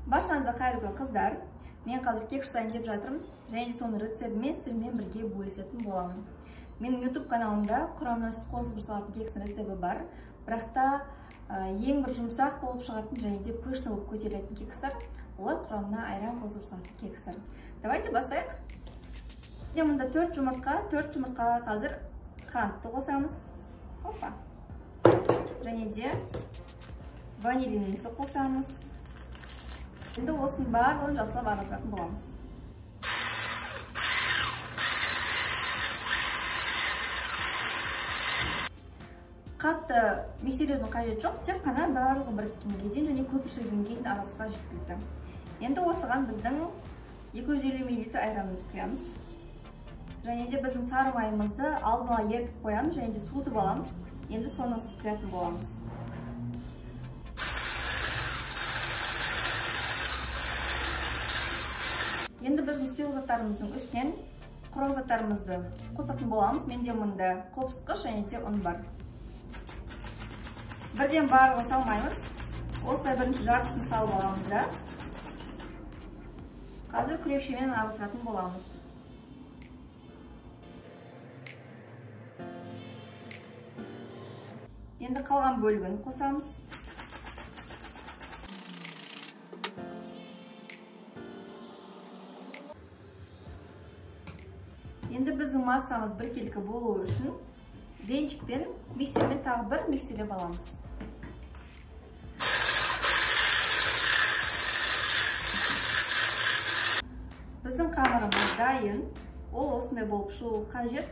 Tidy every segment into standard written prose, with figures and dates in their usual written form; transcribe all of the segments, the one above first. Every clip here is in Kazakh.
Баршаңызға қайырлы күн қыздар. Мен қазір кек жасайын деп жатырмын, және соның рецептімен сіздермен бірге бөлісетін боламын. Менің YouTube каналымда құрамына сүт қосылып жасалатын кектің рецебі бар, бірақ та ең бір жұмсақ болып шығатын және де пышный болып көтерілетін кекстер, олар құрамына айран қосылып жасалатын кекстер. Давайте бастайық. Мұнда 4 жұмыртқаға қазір қантты қосамыз. Опа. Және де ванилинімізді қосамыз. Енді осының барлығын жақсылап араластыратын боламыз. Қатты миксерлеудің қажеті жоқ, тек қана барлығы біріккенге дейін және көпіршілгенге дейін араласуға жеткілікті. Енді осыған біздің 250 мл айранымызды құямыз. Және де біздің сары майымызды алдын ала ерітіп қоямыз және де суытып аламыз. Енді соны құятын боламыз. Енді біздің сұйық заттарымыздың үстінен құрғақ заттарымызды қосатын боламыз. Менде мұнда қопсытқыш және де ұн бар. Бірден барлығын салмаймыз. Осылай бірінші жартысын салып аламыз да. Қазір күрекшемен араластыратын боламыз. Енді қалған бөлігін қосамыз. Енді біздің массамыз біркелкі болуы үшін венчикпен, миксермен тағы бір миксерлеп аламыз. Біздің қамырымыз дайын, ол осындай болып шығуы қажет.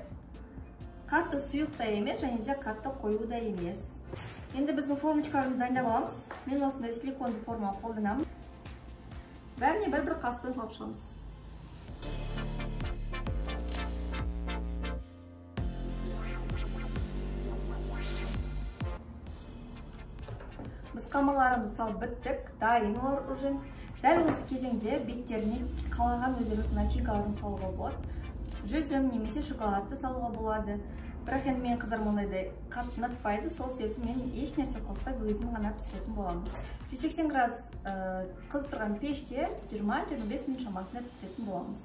Қатты сұйық та емес, және де қатты қою да емес. Енді біздің формочкаларымызды дайындап аламыз. Мен осындай силиконды форманы қолданамын. Бәріне бір қасықтан салып шығамыз. Біз қамырларымызды салып біттік, дайын олар уже. Дәл осы кезеңде беттеріне қалаған өздеріңіз начинкаларын салуға болады. Жүзім немесе шоколадты салуға болады. Бірақ енді мен қыздар мұндайды қатты ұнатпайды, сол себепті мен еш нәрсе қоспай өзім ғана пісіретін боламын. 180 градус қызып тұрған пеште 20-25 минут шамасында пісіретін боламыз.